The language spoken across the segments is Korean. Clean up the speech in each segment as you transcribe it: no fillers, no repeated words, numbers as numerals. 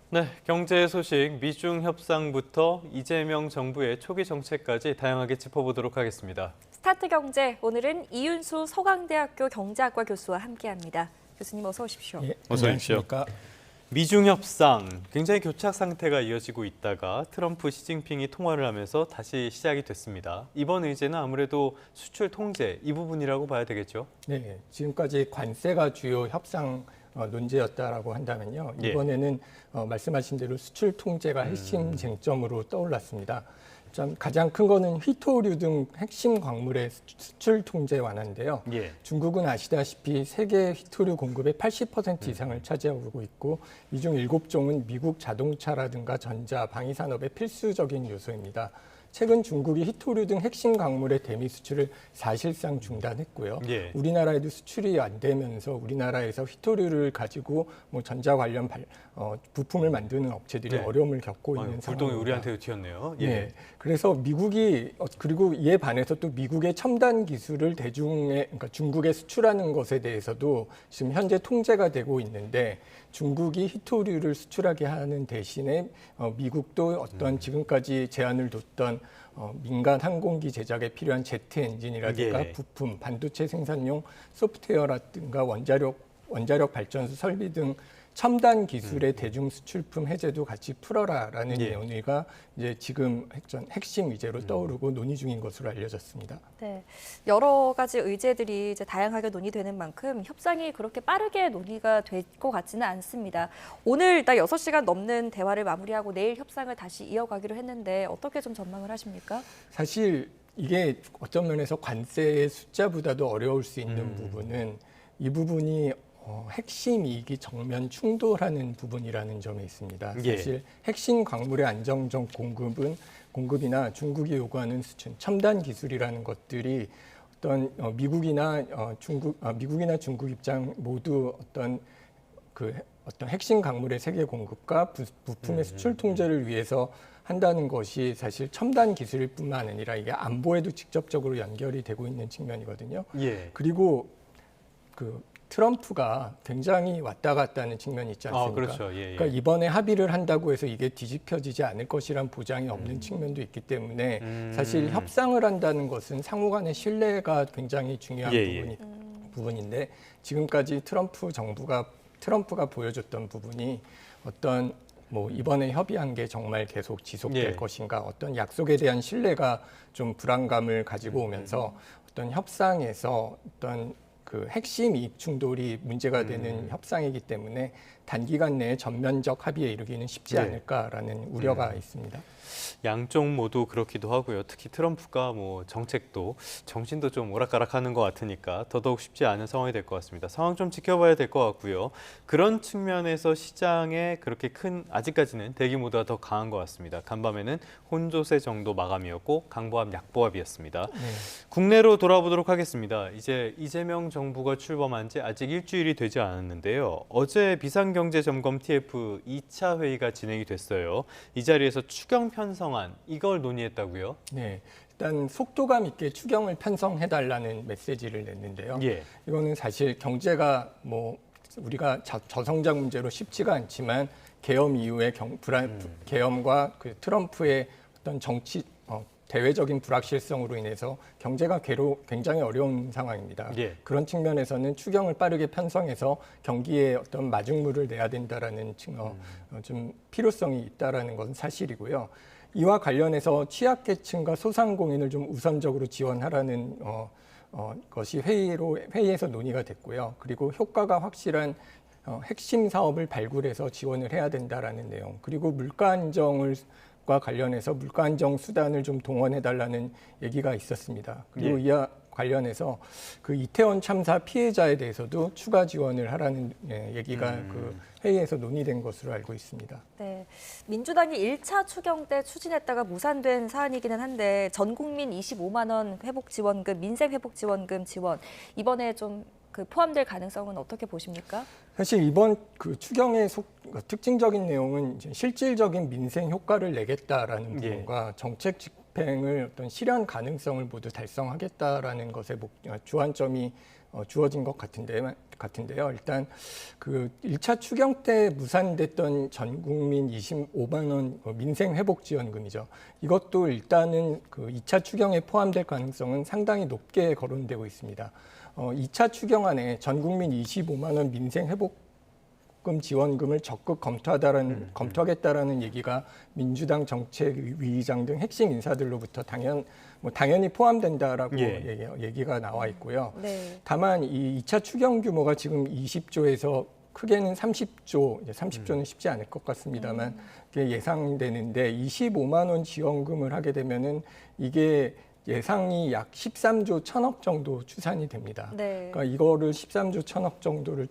네, 경제 소식 미중 협상부터 이재명 정부의 초기 정책까지 다양하게 짚어보도록 하겠습니다. 스타트 경제, 오늘은 이윤수 서강대학교 경제학과 교수와 함께합니다. 교수님 어서 오십시오. 예, 어서 오십시오. 미중 협상, 굉장히 교착 상태가 이어지고 있다가 트럼프, 시진핑이 통화를 하면서 다시 시작이 됐습니다. 이번 의제는 아무래도 수출 통제 이 부분이라고 봐야 되겠죠? 네, 지금까지 관세가 주요 협상 논제였다라고 한다면요. 예. 이번에는 말씀하신 대로 수출 통제가 핵심 쟁점으로 떠올랐습니다. 가장 큰 거는 휘토류 등 핵심 광물의 수출 통제 완화인데요. 예. 중국은 아시다시피 세계 휘토류 공급의 80% 이상을 차지하고 있고 이 중 7종은 미국 자동차라든가 전자, 방위 산업의 필수적인 요소입니다. 최근 중국이 휘토류 등 핵심 광물의 대미 수출을 사실상 중단했고요. 예. 우리나라에도 수출이 안 되면서 우리나라에서 휘토류를 가지고 전자 관련 부품을 만드는 업체들이 네. 어려움을 겪고 있는 불똥이 상황입니다. 우리한테도 튀었네요. 예. 네, 그래서 미국이 그리고 이에 반해서 또 미국의 첨단 기술을 그러니까 중국에 수출하는 것에 대해서도 지금 현재 통제가 되고 있는데 중국이 휘토류를 수출하게 하는 대신에 미국도 어떤 지금까지 제한을 뒀던 민간 항공기 제작에 필요한 제트 엔진이라든가 예. 부품, 반도체 생산용 소프트웨어라든가 원자력 발전소 설비 등 첨단 기술의 대중 수출품 해제도 같이 풀어라라는 예. 논의가 이제 지금 핵심 의제로 떠오르고 논의 중인 것으로 알려졌습니다. 네, 여러 가지 의제들이 이제 다양하게 논의되는 만큼 협상이 그렇게 빠르게 논의가 될 것 같지는 않습니다. 오늘 딱 6시간 넘는 대화를 마무리하고 내일 협상을 다시 이어가기로 했는데 어떻게 좀 전망을 하십니까? 사실 이게 어떤 면에서 관세의 숫자보다도 어려울 수 있는 부분은 이 부분이 핵심 이익이 정면 충돌하는 부분이라는 점이 있습니다. 예. 사실 핵심 광물의 안정적 공급이나 중국이 요구하는 수준, 첨단 기술이라는 것들이 어떤 미국이나 중국 입장 모두 어떤 핵심 광물의 세계 공급과 부품의 수출 통제를 위해서 한다는 것이 사실 첨단 기술일 뿐만 아니라 이게 안보에도 직접적으로 연결이 되고 있는 측면이거든요. 예. 그리고 트럼프가 굉장히 왔다 갔다 하는 측면이 있지 않습니까? 그렇죠. 예, 예. 그러니까 이번에 합의를 한다고 해서 이게 뒤집혀지지 않을 것이란 보장이 없는 측면도 있기 때문에 사실 협상을 한다는 것은 상호 간의 신뢰가 굉장히 중요한 예. 부분인데 지금까지 트럼프가 보여줬던 부분이 어떤 이번에 협의한 게 정말 계속 지속될 예. 것인가 어떤 약속에 대한 신뢰가 좀 불안감을 가지고 오면서 어떤 협상에서 어떤 핵심 이익 충돌이 문제가 되는 협상이기 때문에 단기간 내에 전면적 합의에 이르기는 쉽지 네. 않을까라는 우려가 있습니다. 양쪽 모두 그렇기도 하고요. 특히 트럼프가 정책도 정신도 좀 오락가락하는 것 같으니까 더더욱 쉽지 않은 상황이 될 것 같습니다. 상황 좀 지켜봐야 될 것 같고요. 그런 측면에서 시장에 그렇게 큰 아직까지는 대기 모드가 더 강한 것 같습니다. 간밤에는 혼조세 정도 마감이었고 강보합 약보합이었습니다. 네. 국내로 돌아보도록 하겠습니다. 이제 이재명 정부가 출범한 지 아직 일주일이 되지 않았는데요. 어제 비상경제점검 TF 2차 회의가 진행이 됐어요. 이 자리에서 추경 편성안 이걸 논의했다고요? 네, 일단 속도감 있게 추경을 편성해달라는 메시지를 냈는데요. 예. 이거는 사실 경제가 우리가 저성장 문제로 쉽지가 않지만 계엄 이후에 계엄과 트럼프의 어떤 대외적인 불확실성으로 인해서 경제가 굉장히 어려운 상황입니다. 예. 그런 측면에서는 추경을 빠르게 편성해서 경기에 어떤 마중물을 내야 된다라는 좀 필요성이 있다라는 것은 사실이고요. 이와 관련해서 취약계층과 소상공인을 좀 우선적으로 지원하라는 것이 회의에서 논의가 됐고요. 그리고 효과가 확실한 핵심 사업을 발굴해서 지원을 해야 된다라는 내용. 그리고 물가 안정과 관련해서 물가 안정 수단을 좀 동원해달라는 얘기가 있었습니다. 그리고 예. 이와 관련해서 이태원 참사 피해자에 대해서도 추가 지원을 하라는 얘기가 회의에서 논의된 것으로 알고 있습니다. 네, 민주당이 1차 추경 때 추진했다가 무산된 사안이기는 한데 전 국민 25만 원 회복지원금, 민생회복지원금 지원 이번에 좀 포함될 가능성은 어떻게 보십니까? 사실 이번 추경의 특징적인 내용은 이제 실질적인 민생 효과를 내겠다라는 부분과 정책 집행을 어떤 실현 가능성을 모두 달성하겠다라는 것에 주안점이 주어진 것 같은데요. 일단 그 1차 추경 때 무산됐던 전 국민 25만 원 민생 회복 지원금이죠. 이것도 일단은 그 2차 추경에 포함될 가능성은 상당히 높게 거론되고 있습니다. 2차 추경안에 전 국민 25만 원 민생 회복금 지원금을 적극 검토하겠다라는 얘기가 민주당 정책위의장 등 핵심 인사들로부터 당연히 포함된다라고 얘기가 나와 있고요. 네. 다만 이 2차 추경 규모가 지금 20조에서 크게는 30조, 30조는 쉽지 않을 것 같습니다만 이게 예상되는데 25만 원 지원금을 하게 되면은 이게 예상이 약 13조 1천억 정도 추산이 됩니다. 네. 그러니까 이거를 13조 1천억 정도를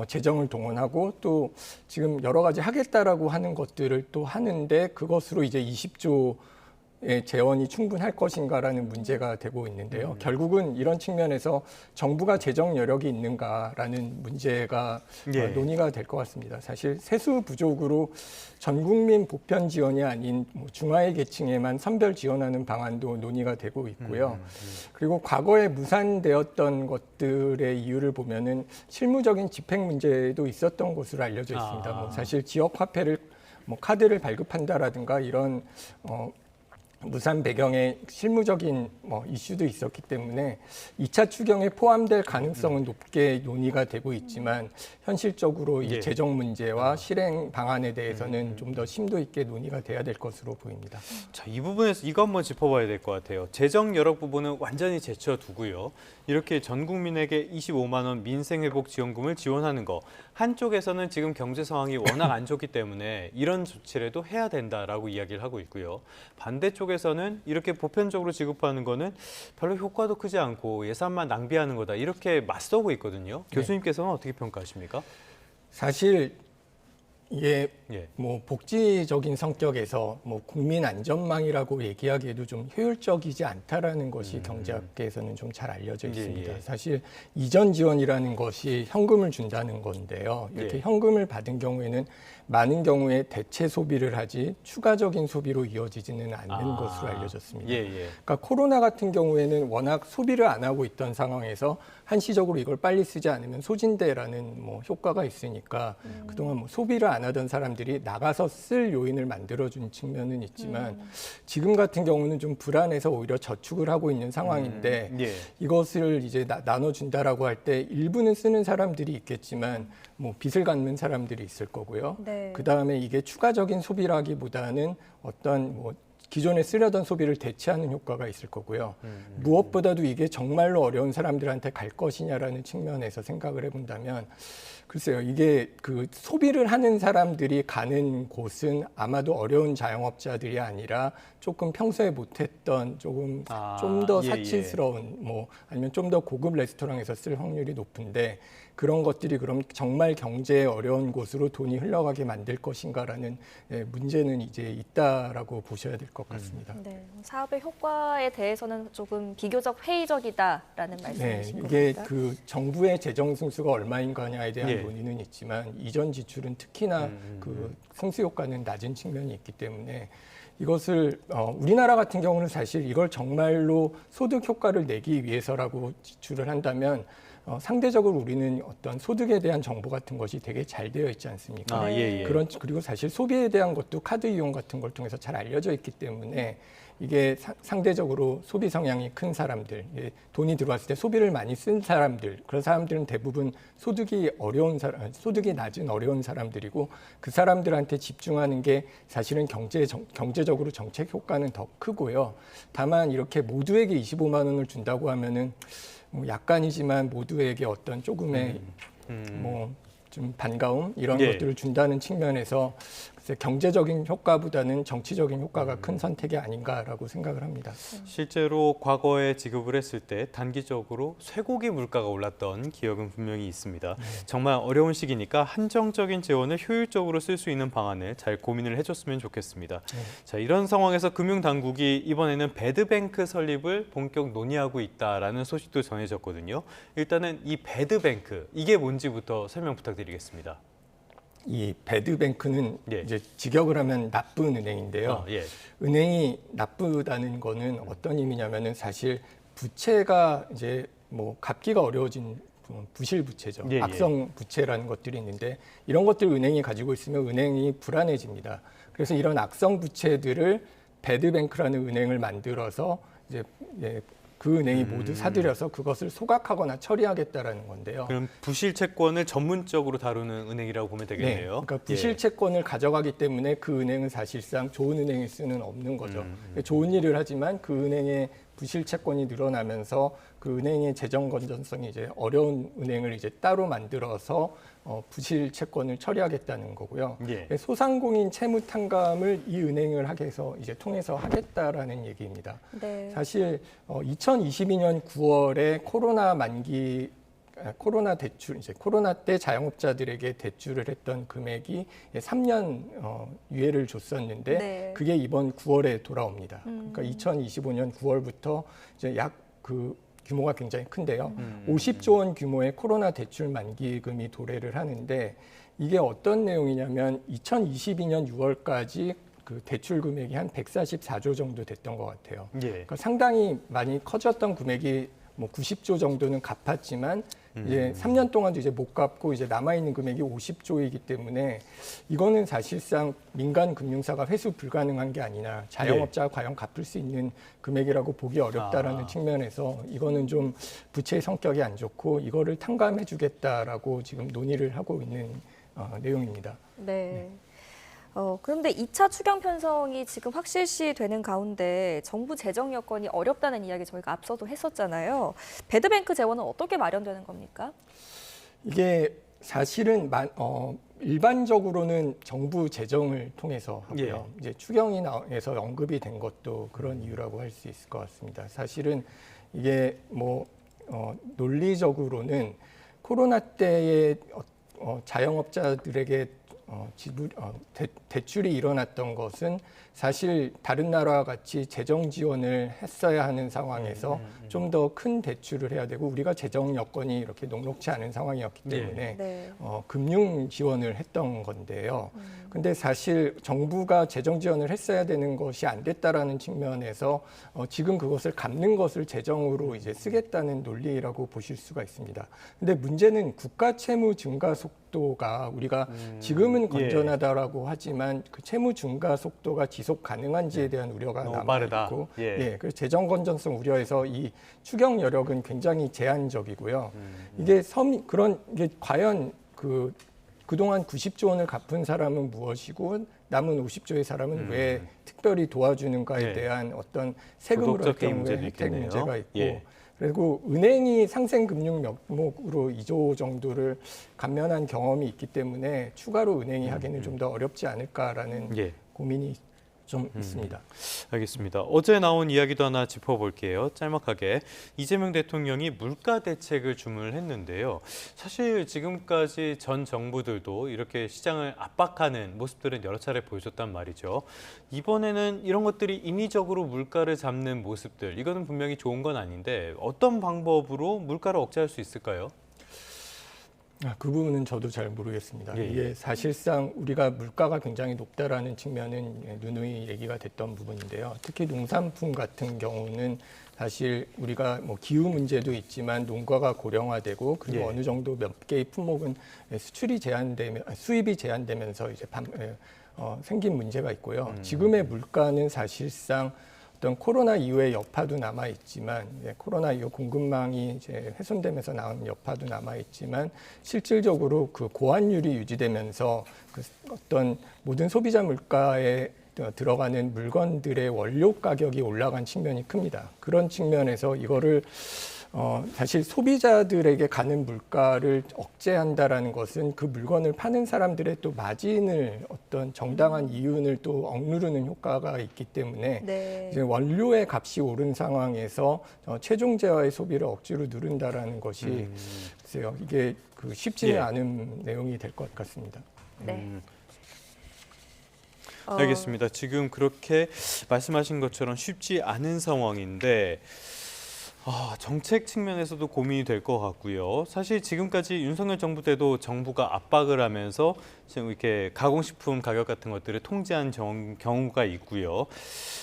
재정을 동원하고 또 지금 여러 가지 하겠다라고 하는 것들을 또 하는데 그것으로 이제 20조의 재원이 충분할 것인가라는 문제가 되고 있는데요. 결국은 이런 측면에서 정부가 재정 여력이 있는가라는 문제가 논의가 될 것 같습니다. 사실 세수 부족으로 전 국민 보편 지원이 아닌 중하위 계층에만 선별 지원하는 방안도 논의가 되고 있고요. 그리고 과거에 무산되었던 것들의 이유를 보면은 실무적인 집행 문제도 있었던 것으로 알려져 있습니다. 사실 지역 화폐를 카드를 발급한다라든가 이런 무산 배경에 실무적인 이슈도 있었기 때문에 2차 추경에 포함될 가능성은 높게 논의가 되고 있지만 현실적으로 이 재정 문제와 실행 방안에 대해서는 좀 더 심도 있게 논의가 돼야 될 것으로 보입니다. 자, 이 부분에서 이거 한번 짚어봐야 될 것 같아요. 재정 여력 부분은 완전히 제쳐두고요. 이렇게 전 국민에게 25만 원 민생회복 지원금을 지원하는 거 한쪽에서는 지금 경제 상황이 워낙 안 좋기 때문에 이런 조치라도 해야 된다라고 이야기를 하고 있고요. 반대쪽에서는 이렇게 보편적으로 지급하는 거는 별로 효과도 크지 않고 예산만 낭비하는 거다 이렇게 맞서고 있거든요. 교수님께서는 어떻게 평가하십니까? 사실 이게 복지적인 성격에서 국민 안전망이라고 얘기하기에도 좀 효율적이지 않다라는 것이 경제학계에서는 좀 잘 알려져 있습니다. 사실 이전 지원이라는 것이 현금을 준다는 건데요. 이렇게 현금을 받은 경우에는 많은 경우에 대체 소비를 하지 추가적인 소비로 이어지지는 않는 것으로 알려졌습니다. 그러니까 코로나 같은 경우에는 워낙 소비를 안 하고 있던 상황에서 한시적으로 이걸 빨리 쓰지 않으면 소진대라는 효과가 있으니까 그동안 소비를 안 하던 사람들이 나가서 쓸 요인을 만들어준 측면은 있지만 지금 같은 경우는 좀 불안해서 오히려 저축을 하고 있는 상황인데 이것을 이제 나눠준다라고 할 때 일부는 쓰는 사람들이 있겠지만 빚을 갚는 사람들이 있을 거고요. 그 다음에 이게 추가적인 소비라기보다는 어떤 기존에 쓰려던 소비를 대체하는 효과가 있을 거고요. 무엇보다도 이게 정말로 어려운 사람들한테 갈 것이냐라는 측면에서 생각을 해본다면 글쎄요, 이게 그 소비를 하는 사람들이 가는 곳은 아마도 어려운 자영업자들이 아니라 조금 평소에 못했던 조금 좀 더 사치스러운 아니면 좀 더 고급 레스토랑에서 쓸 확률이 높은데 그런 것들이 그럼 정말 경제에 어려운 곳으로 돈이 흘러가게 만들 것인가라는 문제는 이제 있다라고 보셔야 될 것 같습니다. 사업의 효과에 대해서는 조금 비교적 회의적이다라는 말씀이신 겁니다. 이게 그 정부의 재정 승수가 얼마인가냐에 대한 논의는 있지만 이전 지출은 특히나 그 승수 효과는 낮은 측면이 있기 때문에 이것을 우리나라 같은 경우는 사실 이걸 정말로 소득 효과를 내기 위해서라고 지출을 한다면 상대적으로 우리는 어떤 소득에 대한 정보 같은 것이 되게 잘 되어 있지 않습니까? 그리고 사실 소비에 대한 것도 카드 이용 같은 걸 통해서 잘 알려져 있기 때문에 이게 상대적으로 소비 성향이 큰 사람들, 돈이 들어왔을 때 소비를 많이 쓴 사람들, 그런 사람들은 대부분 소득이 낮은 어려운 사람들이고 그 사람들한테 집중하는 게 사실은 경제적으로 정책 효과는 더 크고요. 다만 이렇게 모두에게 25만 원을 준다고 하면은 약간이지만 모두에게 어떤 조금의 좀 반가움 이런 것들을 준다는 측면에서 경제적인 효과보다는 정치적인 효과가 큰 선택이 아닌가라고 생각을 합니다. 실제로 과거에 지급을 했을 때 단기적으로 쇠고기 물가가 올랐던 기억은 분명히 있습니다. 정말 어려운 시기니까 한정적인 재원을 효율적으로 쓸 수 있는 방안을 잘 고민을 해줬으면 좋겠습니다. 자, 이런 상황에서 금융당국이 이번에는 배드뱅크 설립을 본격 논의하고 있다라는 소식도 전해졌거든요. 일단은 이 배드뱅크, 이게 뭔지부터 설명 부탁드리겠습니다. 이 배드뱅크는 이제 직역을 하면 나쁜 은행인데요. 은행이 나쁘다는 거는 어떤 의미냐면은 사실 부채가 이제 뭐 갚기가 어려워진 부실 부채죠. 예, 예. 악성 부채라는 것들이 있는데 이런 것들 은행이 가지고 있으면 은행이 불안해집니다. 그래서 이런 악성 부채들을 배드뱅크라는 은행을 만들어서 이제 그 은행이 모두 사들여서 그것을 소각하거나 처리하겠다라는 건데요. 그럼 부실 채권을 전문적으로 다루는 은행이라고 보면 네, 되겠네요. 그러니까 부실 채권을 가져가기 때문에 그 은행은 사실상 좋은 은행일 수는 없는 거죠. 좋은 일을 하지만 그 은행의 부실 채권이 늘어나면서 그 은행의 재정 건전성이 이제 어려운 은행을 이제 따로 만들어서 부실 채권을 처리하겠다는 거고요. 예. 소상공인 채무 탕감을 이 은행을 이제 통해서 하겠다라는 얘기입니다. 네. 사실 2022년 9월에 코로나 대출, 이제 코로나 때 자영업자들에게 대출을 했던 금액이 3년 유예를 줬었는데 네. 그게 이번 9월에 돌아옵니다. 그러니까 2025년 9월부터 이제 그 규모가 굉장히 큰데요. 50조 원 규모의 코로나 대출 만기금이 도래를 하는데 이게 어떤 내용이냐면 2022년 6월까지 그 대출 금액이 한 144조 정도 됐던 것 같아요. 예. 그러니까 상당히 많이 커졌던 금액이 뭐 90조 정도는 갚았지만 이제 3년 동안도 이제 못 갚고 이제 남아 있는 금액이 50조이기 때문에 이거는 사실상 민간 금융사가 회수 불가능한 게 아니라 자영업자가 과연 갚을 수 있는 금액이라고 보기 어렵다라는 측면에서 이거는 좀 부채의 성격이 안 좋고 이거를 탕감해 주겠다라고 지금 논의를 하고 있는 내용입니다. 네. 그런데 2차 추경 편성이 지금 확실시 되는 가운데 정부 재정 여건이 어렵다는 이야기 저희가 앞서도 했었잖아요. 배드뱅크 재원은 어떻게 마련되는 겁니까? 이게 사실은 일반적으로는 정부 재정을 통해서 하고요. 이제 추경에서 언급이 된 것도 그런 이유라고 할 수 있을 것 같습니다. 사실은 이게 뭐 논리적으로는 코로나 때에 자영업자들에게 대출이 일어났던 것은 사실 다른 나라와 같이 재정 지원을 했어야 하는 상황에서 좀 더 큰 대출을 해야 되고 우리가 재정 여건이 이렇게 녹록치 않은 상황이었기 때문에 네. 금융 지원을 했던 건데요. 근데 사실 정부가 재정 지원을 했어야 되는 것이 안 됐다라는 측면에서 지금 그것을 갚는 것을 재정으로 이제 쓰겠다는 논리라고 보실 수가 있습니다. 근데 문제는 국가 채무 증가 속도가 우리가 지금은 건전하다라고 하지만 그 채무 증가 속도가 지속 가능한지에 대한 우려가 너무 남아 빠르다. 있고, 예. 그래서 재정 건전성 우려에서 이 추경 여력은 굉장히 제한적이고요. 이게 이게 과연 그동안 90조 원을 갚은 사람은 무엇이고 남은 50조의 사람은 왜 특별히 도와주는가에 대한 어떤 세금으로 할 도덕적인 경우에 문제도 혜택 있겠네요. 문제가 있고 예. 그리고 은행이 상생금융 명목으로 2조 정도를 감면한 경험이 있기 때문에 추가로 은행이 하기는 좀 더 어렵지 않을까라는 고민이 좀 있습니다. 알겠습니다. 어제 나온 이야기도 하나 짚어볼게요. 짤막하게. 이재명 대통령이 물가 대책을 주문을 했는데요. 사실 지금까지 전 정부들도 이렇게 시장을 압박하는 모습들은 여러 차례 보여줬단 말이죠. 이번에는 이런 것들이 인위적으로 물가를 잡는 모습들, 이거는 분명히 좋은 건 아닌데 어떤 방법으로 물가를 억제할 수 있을까요? 그 부분은 저도 잘 모르겠습니다. 예. 이게 사실상 우리가 물가가 굉장히 높다라는 측면은 누누이 얘기가 됐던 부분인데요. 특히 농산품 같은 경우는 사실 우리가 뭐 기후 문제도 있지만 농가가 고령화되고 그리고 어느 정도 몇 개의 품목은 수입이 제한되면서 이제 생긴 문제가 있고요. 지금의 물가는 사실상 어떤 코로나 이후의 여파도 남아 있지만 코로나 이후 공급망이 이제 훼손되면서 나온 여파도 남아 있지만 실질적으로 그 고환율이 유지되면서 그 어떤 모든 소비자 물가에 들어가는 물건들의 원료 가격이 올라간 측면이 큽니다. 그런 측면에서 이거를 사실 소비자들에게 가는 물가를 억제한다라는 것은 그 물건을 파는 사람들의 또 마진을 어떤 정당한 이윤을 또 억누르는 효과가 있기 때문에 이제 원료의 값이 오른 상황에서 최종 재화의 소비를 억지로 누른다라는 것이 글쎄요, 이게 쉽지는 않은 내용이 될 것 같습니다. 네. 알겠습니다. 지금 그렇게 말씀하신 것처럼 쉽지 않은 상황인데 정책 측면에서도 고민이 될 것 같고요. 사실 지금까지 윤석열 정부 때도 정부가 압박을 하면서 지금 이렇게 가공식품 가격 같은 것들을 통제한 경우가 있고요.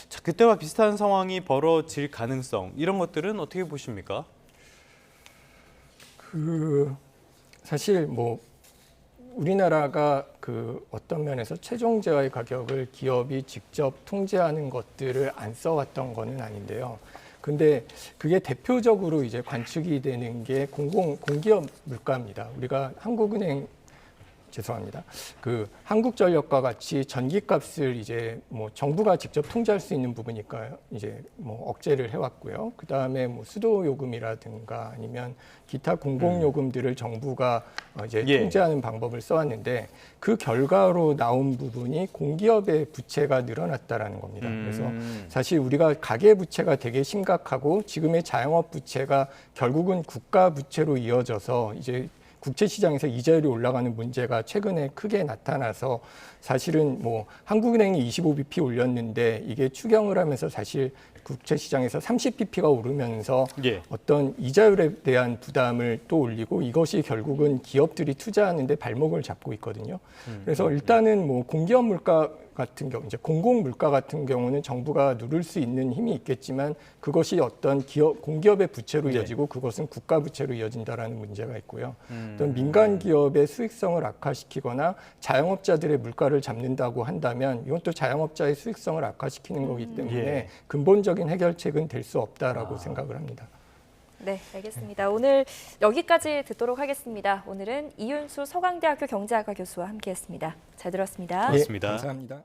자, 그때와 비슷한 상황이 벌어질 가능성, 이런 것들은 어떻게 보십니까? 사실 뭐 우리나라가 그 어떤 면에서 최종 제어의 가격을 기업이 직접 통제하는 것들을 안 써왔던 거는 아닌데요. 근데 그게 대표적으로 이제 관측이 되는 게 공기업 물가입니다. 우리가 그 한국전력과 같이 전기값을 이제 뭐 정부가 직접 통제할 수 있는 부분이니까 이제 뭐 억제를 해왔고요. 그 다음에 뭐 수도 요금이라든가 아니면 기타 공공요금들을 정부가 이제 예. 통제하는 방법을 써왔는데 그 결과로 나온 부분이 공기업의 부채가 늘어났다라는 겁니다. 그래서 사실 우리가 가계 부채가 되게 심각하고 지금의 자영업 부채가 결국은 국가 부채로 이어져서 이제 국채 시장에서 이자율이 올라가는 문제가 최근에 크게 나타나서 사실은 뭐 한국은행이 25bp 올렸는데 이게 추경을 하면서 사실 국채 시장에서 30bp가 오르면서 예. 어떤 이자율에 대한 부담을 또 올리고 이것이 결국은 기업들이 투자하는데 발목을 잡고 있거든요. 그래서 일단은 뭐 공기업 물가 같은 경우, 이제 공공 물가 같은 경우는 정부가 누를 수 있는 힘이 있겠지만 그것이 어떤 공기업의 부채로 이어지고 그것은 국가 부채로 이어진다라는 문제가 있고요. 어떤 민간 기업의 수익성을 악화시키거나 자영업자들의 물가를 잡는다고 한다면 이건 또 자영업자의 수익성을 악화시키는 거기 때문에 예. 근본적인 해결책은 될 수 없다라고 생각을 합니다. 네, 알겠습니다. 오늘 여기까지 듣도록 하겠습니다. 오늘은 이윤수 서강대학교 경제학과 교수와 함께했습니다. 잘 들었습니다. 고맙습니다. 감사합니다.